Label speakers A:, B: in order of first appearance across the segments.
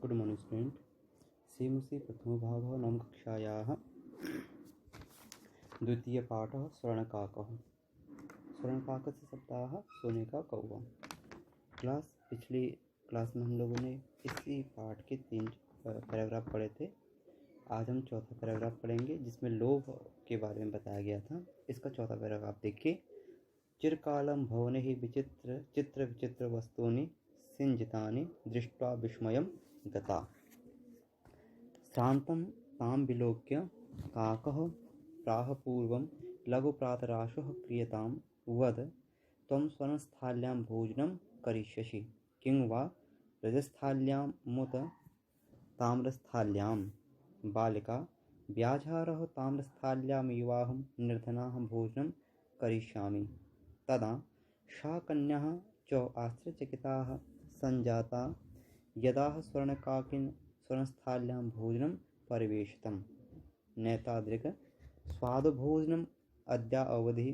A: Good morning student. सेमुसि प्रथमभागः नवमकक्षायाः द्वितीयपाठः स्वर्णकाकः। स्वर्णकाकस्य शब्दाः सोने का कौवा। पिछली क्लास में हम लोगों ने इसी पाठ के 3 पैराग्राफ पढ़े थे। आज हम चौथा पैराग्राफ पढ़ेंगे जिसमें लोभ के बारे में बताया गया था। इसका चौथा पैराग्राफ देखिए। चिरकालं भवने विचित्र चित्र विचित्र वस्तूनि सिंजितानि दृष्ट्वा विस्मयं गता। श्रान्तं तां विलोक्य काकः प्राह पूर्वं लघुप्रातराशः क्रियतां वद त्वं स्वर्णस्थाल्यां भोजनं करिष्यसि किं वा रजस्थाल्यामुत ताम्रस्थाल्यां। बालिका व्याझारः ताम्रस्थाल्यामेवाहं निर्धनाः भोजनं करिष्यामि। तदा सा कन्या च आश्चर्यचकिताः सञ्जाता यदा स्वर्णकाकेन स्वर्णस्थाल्यां भोजनं परिवेशितं। नैतादृक् स्वादुभोजनम् अद्यावधि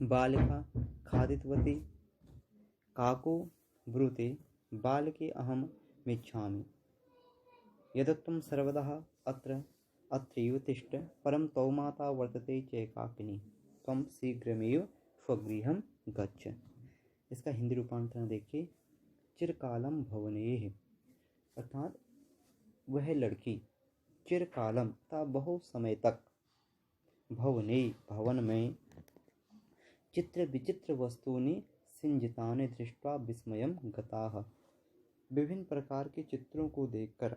A: बालिका खादितवती। काको ब्रूते बालके अहमिच्छामि यदत्वं सर्वदा अत्रैव तिष्ठ परं तौ माता वर्तते चैकाकिनी त्वं शीघ्रमेव स्वगृहं गच्छ। इसका हिंदी रूपांतरण देखिए। चिरकालम भवनेह अर्थात वह लड़की चिरकालम था बहुत समय तक भवने भवन में चित्र विचित्र वस्तुनि सिंजितानि दृष्ट्वा विस्मयं गताः विभिन्न प्रकार के चित्रों को देखकर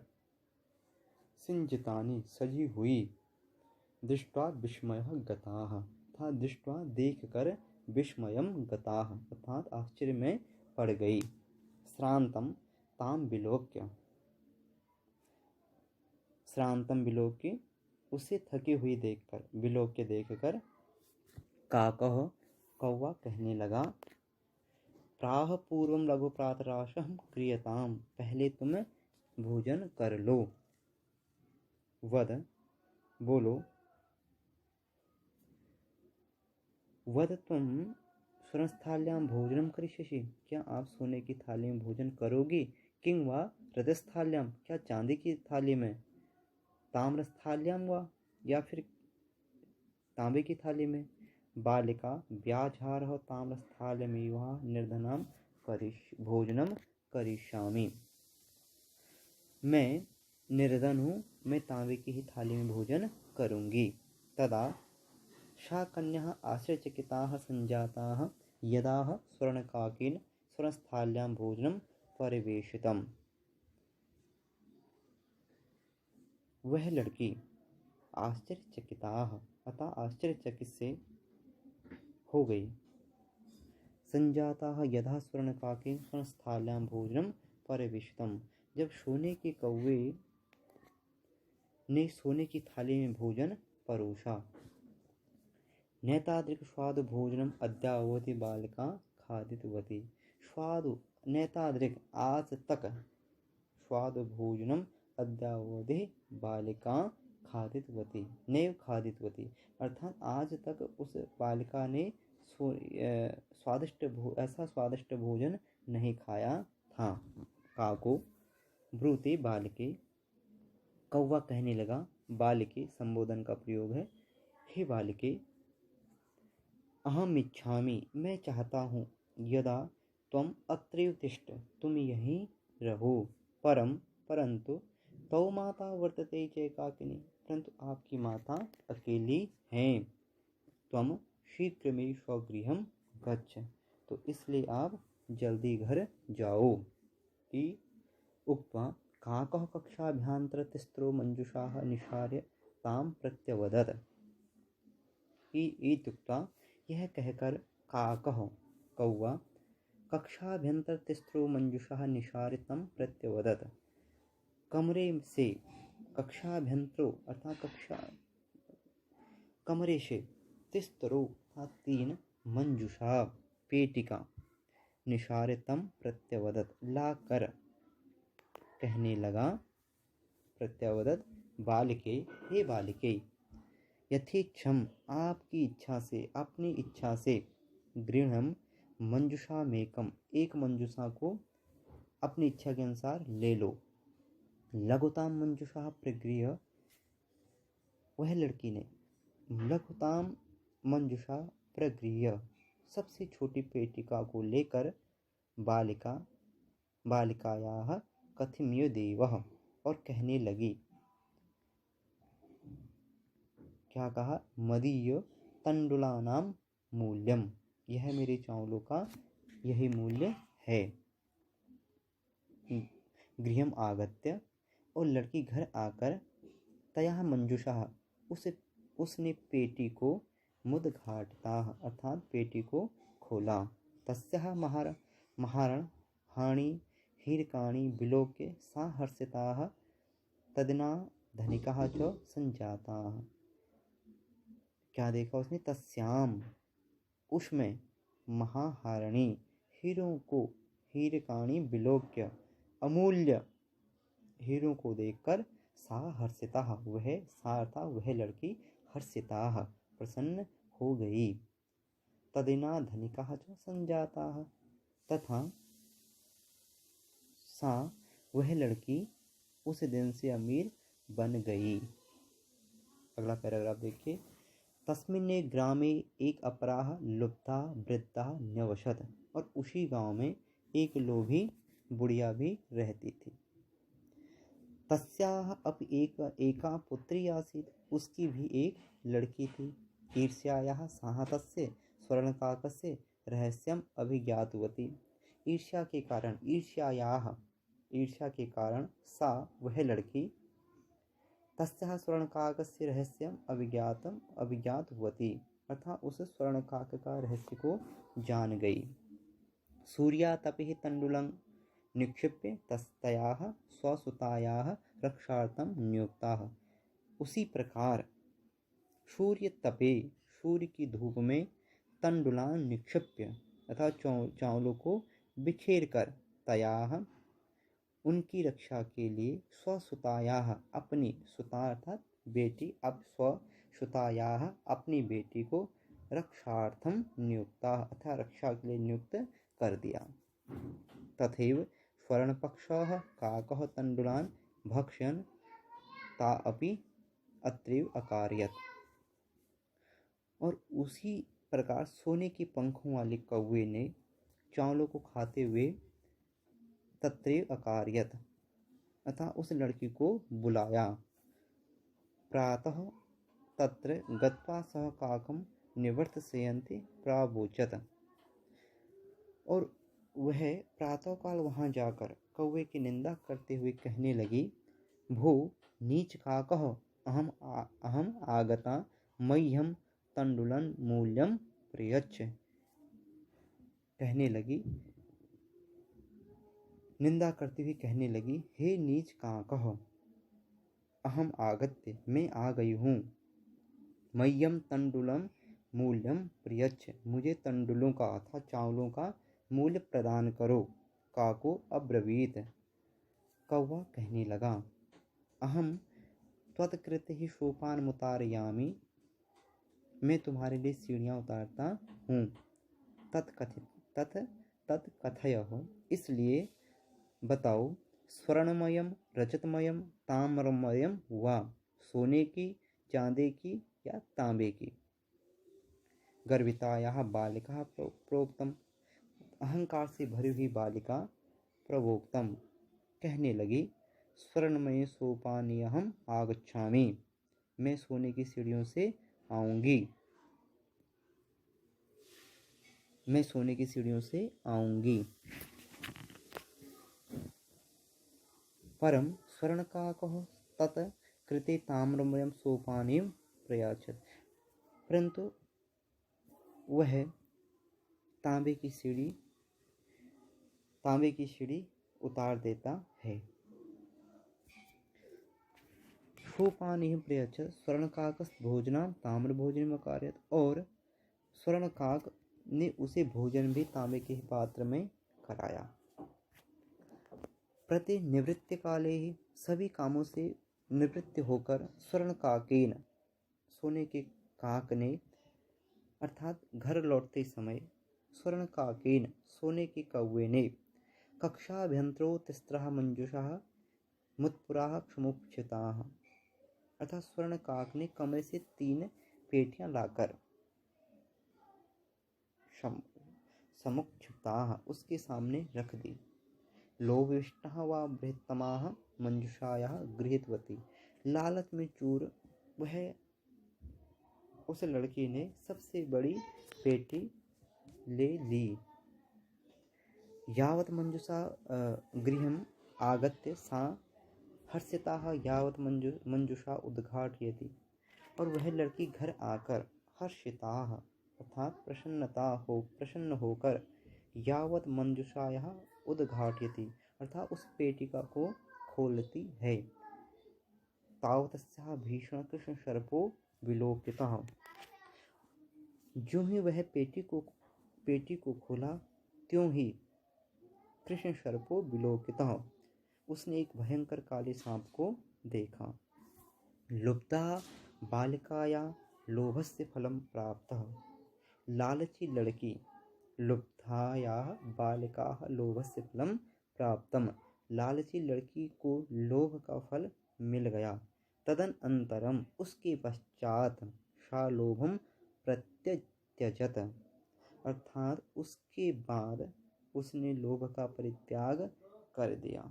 A: सिंजितानि सजी हुई दृष्ट्वा विस्मयः गताः था दृष्ट्वा देखकर विस्मयं गताः अर्थात आश्चर्य में पड़ गई। श्रांतम ताम विलोक्य उसे थकी हुई देखकर विलोक्य देखकर काकः कौवा कहने लगा प्राह पूर्वं लघु प्रातराशं क्रियताम पहले तुम भोजन कर लो। वद बोलो वद तुम स्वर्णस्थाल्यां भोजनं करिष्यसि क्या आप सोने की थाली में भोजन करोगी किं वा रजस्थाल्यां क्या चांदी की थाली में ताम्रस्थाल्यां वा या फिर तांबे की थाली में। बालिका व्याझारः ताम्रस्थाल्यमेव निर्धनां भोजनं करिष्यामि मैं निर्धन हूँ मैं तांबे की ही थाली में भोजन करूँगी। तदा सा कन्या आश्चर्यचकिताः सञ्जाताः यदा स्वर्णकाकेन स्वर्णस्थाल्यां भोजनं परिवेशितम्। वह लड़की आश्चर्यचकिताः अतः आश्चर्यचकित से हो गई। सञ्जाताः यदा स्वर्णकाकेन स्वर्णस्थाल्यां भोजनं परिवेशितम् जब सोने के कौवे ने सोने की थाली में भोजन परोसा। नैतादृक् स्वादु भोजनम अद्यावधि बालिका खादितवती। स्वादु नैतादृक् आज तक स्वादु भोजनम अद्यावधि बालिका खादितवती नैव खादितवती अर्थात आज तक उस बालिका ने ऐसा स्वादिष्ट भोजन नहीं खाया था। काको ब्रूते बालिके कौवा कहने लगा। बालिके संबोधन का प्रयोग है। हे बालिके अहमिच्छामि मैं चाहता हूँ यदा त्वं अत्रैव तिष्ठ तुम यहीं रहो परंतु तौ माता वर्तते चैकाकिनी परंतु आपकी माता अकेली हैं। त्वं शीघ्रमेव स्वगृहं गच्छ तो इसलिए आप जल्दी घर जाओ। उक्त्वा काकः कक्षाभ्यन्तरतिस्रो मंजुषाः निशार्य तां प्रत्यवदत्। इत्युक्त्वा यह कहकर काकः कौवा कक्षाभ्यन्तरतिस्रो मंजुषाः निशार्य तं प्रत्यवदत् कमरे से कक्षाभ्यंतरो अर्थात कमरे से तिस्रो अर्थात 3 मंजुषा पेटिका निशारितम प्रत्यवदत् लाकर कहने लगा। प्रत्यवदत् बालिके हे बालिके यथेच्छम आपकी इच्छा से अपनी इच्छा से गृहम मंजुषा मेकम एक मंजुषा को अपनी इच्छा के अनुसार ले लो। लघुताम मंजुषा प्रगृह्य, वह लड़की ने लघुताम मंजुषा प्रगृह्य, सबसे छोटी पेटिका को लेकर बालिकायाः कथमयो देवः, और कहने लगी, क्या कहा, मदीय तंडुलानां मूल्यम, यह मेरे चावलों का यही मूल्य है। गृहम आगत्य, और लड़की घर आकर तया मंजुषा, उसने पेटी को मुद्घाटता, अर्थात पेटी को खोला। तस्याः महारणानि हीरकाणि विलोक्य सा हर्षिताः तदना धनिकाः च संजाताः। क्या देखा उसने, तस्याम, उसमें, महाहारणी, हीरों को, हीरकाणि विलोक्य, अमूल्य हीरों को देखकर, सा हर्षिता, वह लड़की हर्षिता, प्रसन्न हो गई। तदिना धनिकाः च संजाताः, तथा सा, वह लड़की उस दिन से अमीर बन गई। अगला पैराग्राफ देखिए। तस्मिन्ने ग्रामे एक अपराह लुब्धा वृद्धा न्यवशत, और उसी गांव में एक लोभी बुढ़िया भी रहती थी। तस्याः अपि एका पुत्री आसीत्, उसकी भी एक लड़की थी। ईर्ष्यायाः सा तस्य स्वर्णकाकस्य रहस्यम अभिज्ञातवती, ईर्ष्या के कारण सा, वह लड़की, तस्याः स्वर्णकाकस्य रहस्यम अभिज्ञातवती, अर्थात उस स्वर्णकाक का रहस्य को जान गई। सूर्यातपे तण्डुलं निक्षिप्य तस्याः स्वसुतायाः रक्षार्थं नियुक्ताः, उसी प्रकार सूर्य तपे, सूर्य की धूप में, तण्डुलान निक्षिप्य, अर्थात चावलों को बिखेर कर, तयाः, उनकी रक्षा के लिए, स्वसुतायाः, अपनी सुता अर्थात बेटी, अब स्वसुतायाः, अपनी बेटी को, रक्षार्थम नियुक्ता, अर्थात रक्षा के लिए नियुक्त कर दिया। तथैव स्वर्णपक्षः काकः तण्डुलान् भक्षयन् ता अपि अत्रैव अकारयत्, और उसी प्रकार सोने के पंखों वाले कौवे ने चावलों को खाते हुए तत्रैव अकारयत्, अतः उस लड़की को बुलाया। प्रातः तत्र गत्वा सह काकं निवर्तयन्ति प्रावोचत्, और वह प्रातःकाल वहां जाकर कौवे की निंदा करते हुए कहने लगी, भो नीच काकः अहम आगता मह्यम तण्डुलं मूल्यम प्रयच्छ, कहने लगी, निंदा करते हुए कहने लगी, हे नीच काकः, अहम आगत्य, मैं आ गई हूँ, मह्यम तण्डुलं मूल्यम प्रयच्छ, मुझे तण्डुलों का अर्थात चावलों का मूल्य प्रदान करो। काको अब्रवीत, कौवा कहने लगा, अहम त्वत्कृते ही सोपान मुतारयामि, मैं तुम्हारे लिए सीढ़ियाँ उतारता हूँ। तत्कथय, इसलिए बताओ, स्वर्णमयम रजतमयम ताम्रमयम वा, सोने की, चांदी की या तांबे की। गर्वितायाः बालिका प्रोक्तम, अहंकार से भरी हुई बालिका प्रवोक्तम, कहने लगी, स्वर्णमय सोपानियहम आगच्छामि, मैं सोने की सीढ़ियों से आऊंगी, मैं सोने की सीढ़ियों से आऊंगी। परम स्वर्णकाकः तत् कृते ताम्रमयं सोपानीं प्रयाच्छत्, परंतु वह तांबे की सीढ़ी उतार देता है। सोपानीं प्रयाच्छत् स्वर्णकाकस् भोजनं ताम्रभोजनम् अकारयत्, और स्वर्णकाक ने उसे भोजन भी तांबे के पात्र में कराया। प्रतिनिवृत्ति काले ही, सभी कामों से निवृत्त होकर, स्वर्णकाकेन, सोने के काक ने, अर्थात घर लौटते समय, स्वर्णकाकेन, सोने के कौवे ने, कक्षाभ्यंतरो तिस्रः मंजुषः मुत्पुराः क्षमुक्षिताः। अर्थात स्वर्णकाक ने कमरे से 3 पेटियां लाकर समुक्षिप्ताः उसके सामने रख दी। लोभविष्टाः वा बृहत्तमाः मंजुषायाः गृहीतवती। लालच में चूर वह उस लड़की ने सबसे बड़ी पेटी ले ली। यावत् मंजुषा गृहम् आगत्य सा हर्षिताः यावत् मंजुषा उद्घाटयति। और वह लड़की घर आकर हर्षिताः अर्थात प्रसन्न होकर यावत् मंजुषायाः उद्घाटयति अर्थात उस पेटिका को खोलती है। तावतस्याः भीषण कृष्ण सर्पो विलोकितः। जो ही वह पेटी को खोला त्यों ही कृष्ण सर्पो विलोकितः उसने एक भयंकर काले सांप को देखा। लुब्धा बालिकाया लोभस्य फलम प्राप्तः। लालची लड़की लुब्धायाः बालिकाः लोभस्य फलम प्राप्तम। लालची लड़की को लोभ का फल मिल गया। तदनंतरम उसके पश्चात सा लोभम प्रत्यत्यजत अर्थात उसके बाद उसने लोभ का परित्याग कर दिया।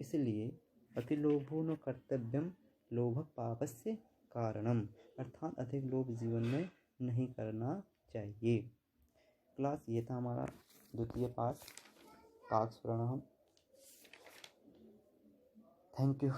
A: इसलिए अतिलोभो न कर्तव्यम लोभ पापस्य कारणम अर्थात अधिक लोभ जीवन में नहीं करना चाहिए। क्लास ये था हमारा द्वितीय पाठ काकस्वरणः। Thank you.